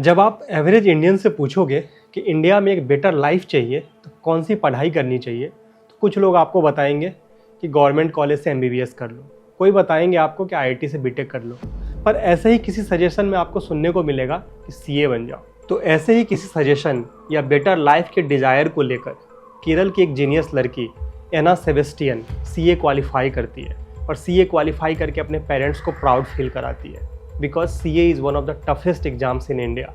जब आप average Indian से पूछोगे कि इंडिया में एक बेटर लाइफ चाहिए तो कौन सी पढ़ाई करनी चाहिए, तो कुछ लोग आपको बताएंगे कि गवर्नमेंट कॉलेज से MBBS कर लो, कोई बताएंगे आपको कि IIT से BTech कर लो, पर ऐसे ही किसी सजेशन में आपको सुनने को मिलेगा कि CA बन जाओ। तो ऐसे ही किसी सजेशन या बेटर लाइफ के डिज़ायर को लेकर केरल की एक जीनियस लड़की एना सेबेस्टियन CA क्वालिफाई करती है और CA क्वालिफाई करके अपने पेरेंट्स को प्राउड फील कराती है, because CA is one of the toughest exams in India.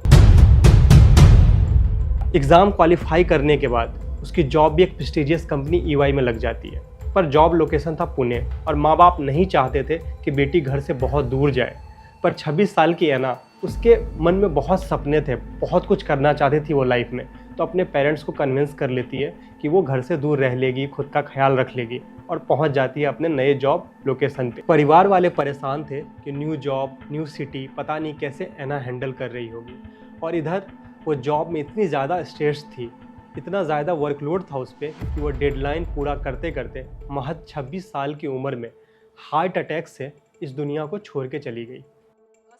Exam qualify करने के बाद उसकी जॉब भी एक प्रेस्टिजियस कंपनी EY में लग जाती है, पर जॉब लोकेशन था पुणे और माँ बाप नहीं चाहते थे कि बेटी घर से बहुत दूर जाए। पर 26 साल की एना, उसके मन में बहुत सपने थे, बहुत कुछ करना चाहती थी वो लाइफ में, तो अपने पेरेंट्स को कन्विंस कर लेती है कि वो घर से दूर रह लेगी, खुद का ख्याल रख लेगी और पहुंच जाती है अपने नए जॉब लोकेशन पे। परिवार वाले परेशान थे कि न्यू जॉब, न्यू सिटी, पता नहीं कैसे एना हैंडल कर रही होगी। और इधर वो जॉब में इतनी ज़्यादा स्ट्रेस थी, इतना ज़्यादा वर्कलोड था उस पर कि वो डेडलाइन पूरा करते करते महज 26 साल की उम्र में हार्ट अटैक से इस दुनिया को छोड़ के चली गई।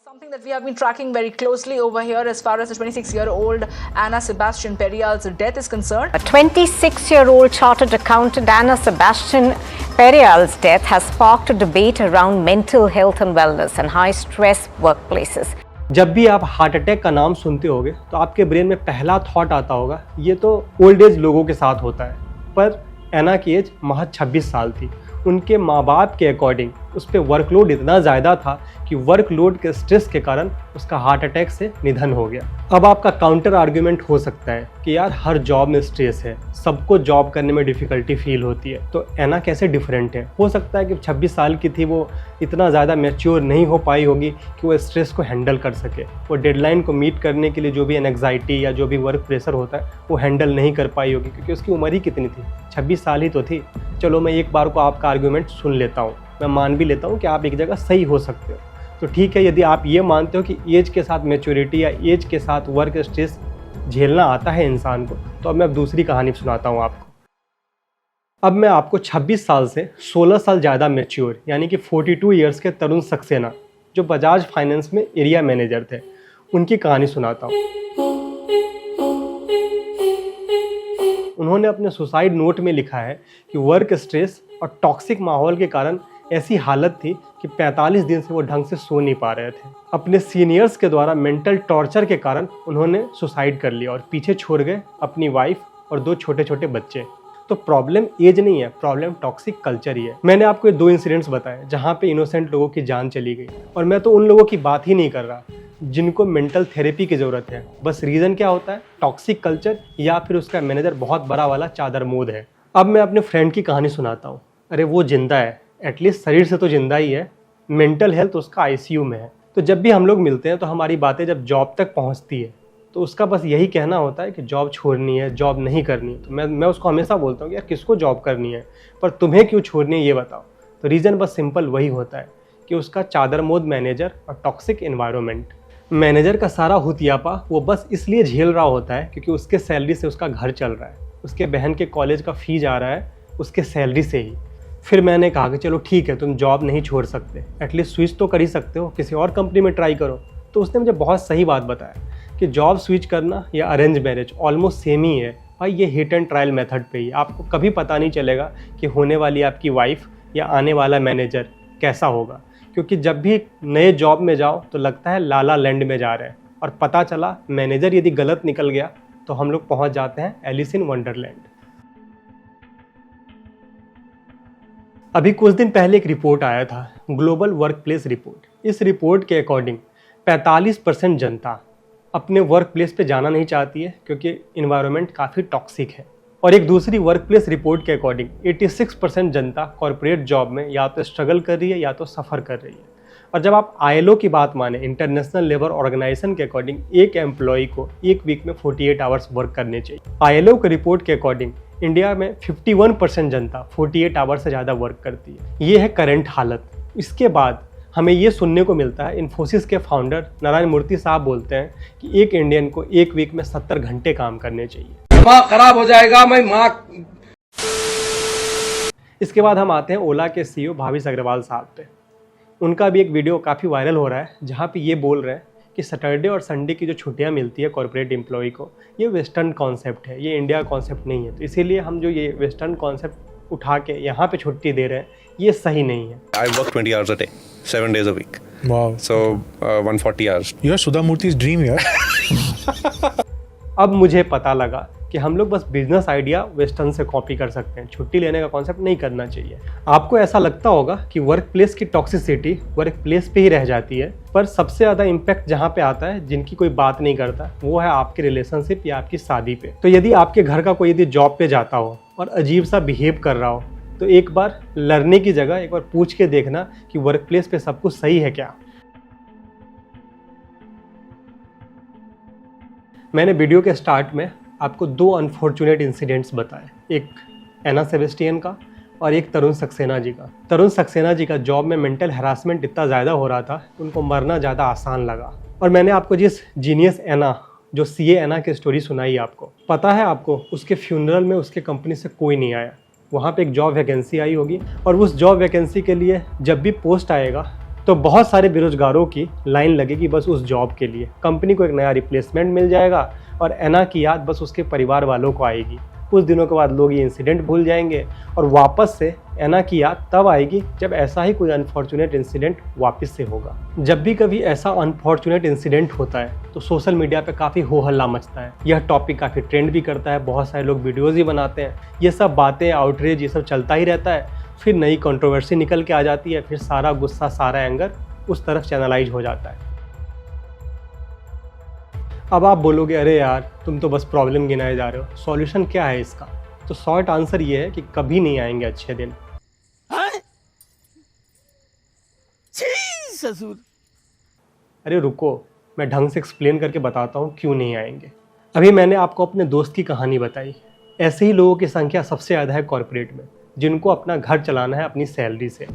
Something that we have been tracking very closely over here as far as the 26-year-old Anna Sebastian Perial's death is concerned. A 26-year-old chartered accountant Anna Sebastian Perial's death has sparked a debate around mental health and wellness and high-stress workplaces. जब भी आप heart attack का नाम सुनते होगे तो आपके brain में पहला थॉट आता होगा ये तो ओल्ड एज लोगों के साथ होता है, पर एना की एज महज 26 साल थी। उनके माँ बाप के अकॉर्डिंग उस पर वर्कलोड इतना ज़्यादा था कि वर्कलोड के स्ट्रेस के कारण उसका हार्ट अटैक से निधन हो गया। अब आपका काउंटर आर्ग्यूमेंट हो सकता है कि यार हर जॉब में स्ट्रेस है, सबको जॉब करने में डिफ़िकल्टी फील होती है, तो एना कैसे डिफरेंट है? हो सकता है कि 26 साल की थी, वो इतना ज़्यादा मैच्योर नहीं हो पाई होगी कि वो स्ट्रेस को हैंडल कर सके। वो डेडलाइन को मीट करने के लिए जो भी एंग्जाइटी या जो भी वर्क प्रेशर होता है वो हैंडल नहीं कर पाई होगी, क्योंकि उसकी उम्र ही कितनी थी, 26 साल ही तो थी। चलो मैं एक बार को आपका आर्ग्यूमेंट सुन लेता हूँ, मैं मान भी लेता हूँ कि आप एक जगह सही हो सकते हो। तो ठीक है, यदि आप ये मानते हो कि एज के साथ मैच्योरिटी या एज के साथ वर्क स्ट्रेस झेलना आता है इंसान को, तो अब मैं दूसरी कहानी सुनाता हूँ आपको। अब मैं आपको 26 साल से 16 साल ज़्यादा मैच्योर यानी कि 42 ईयर्स के तरुण सक्सेना, जो बजाज फाइनेंस में एरिया मैनेजर थे, उनकी कहानी सुनाता हूँ। उन्होंने अपने सुसाइड नोट में लिखा है कि वर्क स्ट्रेस और टॉक्सिक माहौल के कारण ऐसी हालत थी कि 45 दिन से वो ढंग से सो नहीं पा रहे थे। अपने सीनियर्स के द्वारा मेंटल टॉर्चर के कारण उन्होंने सुसाइड कर लिया और पीछे छोड़ गए अपनी वाइफ और 2 छोटे छोटे बच्चे। तो प्रॉब्लम एज नहीं है, प्रॉब्लम टॉक्सिक कल्चर ही है। मैंने आपको 2 इंसिडेंट्स बताए जहाँ पे इनोसेंट लोगों की जान चली गई, और मैं तो उन लोगों की बात ही नहीं कर रहा जिनको मेंटल थेरेपी की ज़रूरत है। बस रीज़न क्या होता है? टॉक्सिक कल्चर या फिर उसका मैनेजर बहुत बड़ा वाला चादर मोद है। अब मैं अपने फ्रेंड की कहानी सुनाता हूँ। अरे वो जिंदा है, एटलीस्ट शरीर से तो जिंदा ही है, मेंटल हेल्थ उसका ICU में है। तो जब भी हम लोग मिलते हैं तो हमारी बातें जब जॉब तक पहुँचती है तो उसका बस यही कहना होता है कि जॉब छोड़नी है, जॉब नहीं करनी है। तो मैं उसको हमेशा बोलता हूँ कि यार किसको जॉब करनी है, पर तुम्हें क्यों छोड़नी है ये बताओ। तो रीज़न बस सिंपल वही होता है कि उसका चादर मोद मैनेजर और टॉक्सिक एनवायरनमेंट। मैनेजर का सारा हुतियापा वो बस इसलिए झेल रहा होता है क्योंकि उसके सैलरी से उसका घर चल रहा है, उसके बहन के कॉलेज का फ़ीस आ रहा है उसके सैलरी से ही। फिर मैंने कहा कि चलो ठीक है, तुम जॉब नहीं छोड़ सकते, एटलीस्ट स्विच तो कर ही सकते हो, किसी और कंपनी में ट्राई करो। तो उसने मुझे बहुत सही बात बताया कि जॉब स्विच करना या अरेंज मैरिज ऑलमोस्ट सेम ही है भाई। ये हिट एंड ट्रायल मेथड पे ही, आपको कभी पता नहीं चलेगा कि होने वाली आपकी वाइफ या आने वाला मैनेजर कैसा होगा, क्योंकि जब भी नए जॉब में जाओ तो लगता है लाला लैंड में जा रहे हैं, और पता चला मैनेजर यदि गलत निकल गया तो हम लोग पहुंच जाते हैं एलिस इन वंडरलैंड। अभी कुछ दिन पहले एक रिपोर्ट आया था, ग्लोबल वर्क प्लेस रिपोर्ट। इस रिपोर्ट के अकॉर्डिंग 45% जनता अपने वर्क प्लेस पे जाना नहीं चाहती है क्योंकि इन्वायरमेंट काफ़ी टॉक्सिक है। और एक दूसरी वर्क प्लेस रिपोर्ट के अकॉर्डिंग 86% जनता कॉर्पोरेट जॉब में या तो स्ट्रगल कर रही है या तो सफ़र कर रही है। और जब आप ILO की बात माने, इंटरनेशनल लेबर ऑर्गेनाइजेशन के अकॉर्डिंग, एक एम्प्लॉय को एक वीक में 48 आवर्स वर्क करने चाहिए। ILO के रिपोर्ट के अकॉर्डिंग इंडिया में 51% जनता 48 आवर्स से ज़्यादा वर्क करती है। ये है करंट हालत। इसके बाद हमें ये सुनने को मिलता है, इन्फोसिस के फाउंडर नारायण मूर्ति साहब बोलते हैं कि एक इंडियन को एक वीक में 70 घंटे काम करने चाहिए। दिमाग खराब हो जाएगा मैं माँ। इसके बाद हम आते हैं ओला के CEO भाविश अग्रवाल साहब पे। उनका भी एक वीडियो काफ़ी वायरल हो रहा है जहाँ पे ये बोल रहे हैं कि सैटरडे और संडे की जो छुट्टियां मिलती है कॉर्पोरेट एम्प्लॉय को, ये वेस्टर्न कॉन्सेप्ट है, ये इंडिया कॉन्सेप्ट नहीं है। तो इसीलिए हम जो ये वेस्टर्न कॉन्सेप्ट उठा के यहाँ पे छुट्टी दे रहे हैं, ये सही नहीं है। I work 20 hours a day, 7 days a week. Wow. So 140 hours. You're Sudha Murthy's dream यार. अब मुझे पता लगा कि हम लोग बस बिजनेस आइडिया वेस्टर्न से कॉपी कर सकते हैं, छुट्टी लेने का कॉन्सेप्ट नहीं करना चाहिए। आपको ऐसा लगता होगा कि वर्क प्लेस की टॉक्सिसिटी वर्क प्लेस पे ही रह जाती है, पर सबसे ज़्यादा इम्पैक्ट जहाँ पे आता है, जिनकी कोई बात नहीं करता, वो है आपके रिलेशनशिप या आपकी शादी पे। तो यदि आपके घर का कोई यदि जॉब पे जाता हो और अजीब सा बिहेव कर रहा हो, तो एक बार लड़ने की जगह एक बार पूछ के देखना कि वर्क प्लेस पे सब कुछ सही है क्या। मैंने वीडियो के स्टार्ट में आपको 2 अनफॉर्चुनेट इंसिडेंट्स बताए, एक एना सेबेस्टियन का और एक तरुण सक्सेना जी का। तरुण सक्सेना जी का जॉब में मेंटल हैरासमेंट इतना ज़्यादा हो रहा था, उनको मरना ज़्यादा आसान लगा। और मैंने आपको जिस जीनियस एना, जो सीए एना की स्टोरी सुनाई, आपको पता है, आपको उसके फ्यूनरल में उसके कंपनी से कोई नहीं आया। वहाँ पे एक जॉब वैकेंसी आई होगी और उस जॉब वैकेंसी के लिए जब भी पोस्ट आएगा तो बहुत सारे बेरोजगारों की लाइन लगेगी बस उस जॉब के लिए। कंपनी को एक नया रिप्लेसमेंट मिल जाएगा और एना की याद बस उसके परिवार वालों को आएगी। कुछ दिनों के बाद लोग ये इंसिडेंट भूल जाएंगे और वापस से एना की याद तब आएगी जब ऐसा ही कोई अनफॉर्चुनेट इंसिडेंट वापस से होगा। जब भी कभी ऐसा अनफॉर्चुनेट इंसिडेंट होता है तो सोशल मीडिया पे काफ़ी हो हल्ला मचता है, यह टॉपिक काफ़ी ट्रेंड भी करता है, बहुत सारे लोग वीडियोज़ भी बनाते हैं, ये सब बातें, आउटरीच, ये सब चलता ही रहता है। फिर नई कंट्रोवर्सी निकल के आ जाती है, फिर सारा गुस्सा, सारा एंगर उस तरफ चैनलाइज हो जाता है। अब आप बोलोगे, अरे यार तुम तो बस प्रॉब्लम गिनाए जा रहे हो, सॉल्यूशन क्या है इसका? तो शॉर्ट आंसर ये है कि कभी नहीं आएंगे अच्छे दिन। अरे रुको, मैं ढंग से एक्सप्लेन करके बताता हूँ क्यों नहीं आएंगे। अभी मैंने आपको अपने दोस्त की कहानी बताई, ऐसे ही लोगों की संख्या सबसे ज़्यादा है कॉर्पोरेट में, जिनको अपना घर चलाना है अपनी सैलरी से,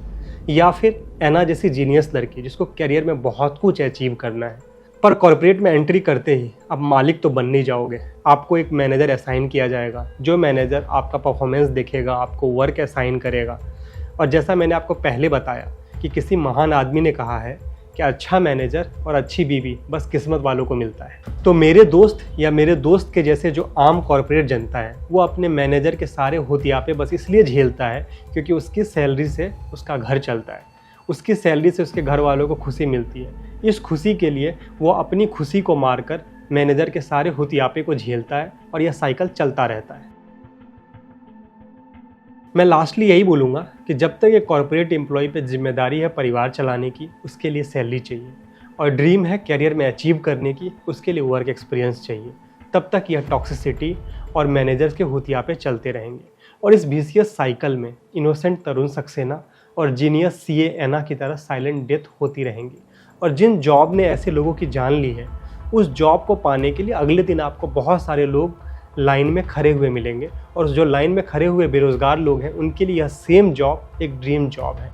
या फिर एना जैसी जीनियस लड़की जिसको करियर में बहुत कुछ अचीव करना है। पर कॉर्पोरेट में एंट्री करते ही अब मालिक तो बन नहीं जाओगे, आपको एक मैनेजर असाइन किया जाएगा, जो मैनेजर आपका परफॉर्मेंस देखेगा, आपको वर्क असाइन करेगा। और जैसा मैंने आपको पहले बताया कि किसी महान आदमी ने कहा है कि अच्छा मैनेजर और अच्छी बीवी बस किस्मत वालों को मिलता है। तो मेरे दोस्त या मेरे दोस्त के जैसे जो आम कॉर्पोरेट जनता है, वो अपने मैनेजर के सारे होतियापे बस इसलिए झेलता है क्योंकि उसकी सैलरी से उसका घर चलता है, उसकी सैलरी से उसके घर वालों को खुशी मिलती है। इस खुशी के लिए वो अपनी खुशी को मारकर मैनेजर के सारे होतियापे को झेलता है और यह साइकिल चलता रहता है। मैं लास्टली यही बोलूँगा कि जब तक ये कॉर्पोरेट एम्प्लॉय पे जिम्मेदारी है परिवार चलाने की, उसके लिए सैलरी चाहिए, और ड्रीम है करियर में अचीव करने की, उसके लिए वर्क एक्सपीरियंस चाहिए, तब तक यह टॉक्सिसिटी और मैनेजर्स के होतियापे चलते रहेंगे। और इस विशियस साइकिल में इनोसेंट तरुण सक्सेना और जीनियस सीए एना की तरह साइलेंट डेथ होती रहेंगी। और जिन जॉब ने ऐसे लोगों की जान ली है, उस जॉब को पाने के लिए अगले दिन आपको बहुत सारे लोग लाइन में खड़े हुए मिलेंगे, और जो लाइन में खड़े हुए बेरोजगार लोग हैं, उनके लिए यह सेम जॉब एक ड्रीम जॉब है।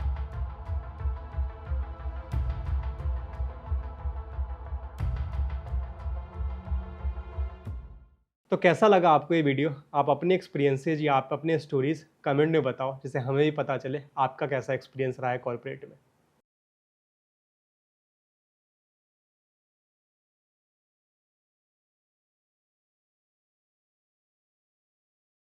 तो कैसा लगा आपको ये वीडियो? आप अपने एक्सपीरियंसेस या आप अपने स्टोरीज कमेंट में बताओ, जिससे हमें भी पता चले आपका कैसा एक्सपीरियंस रहा है कॉर्पोरेट में।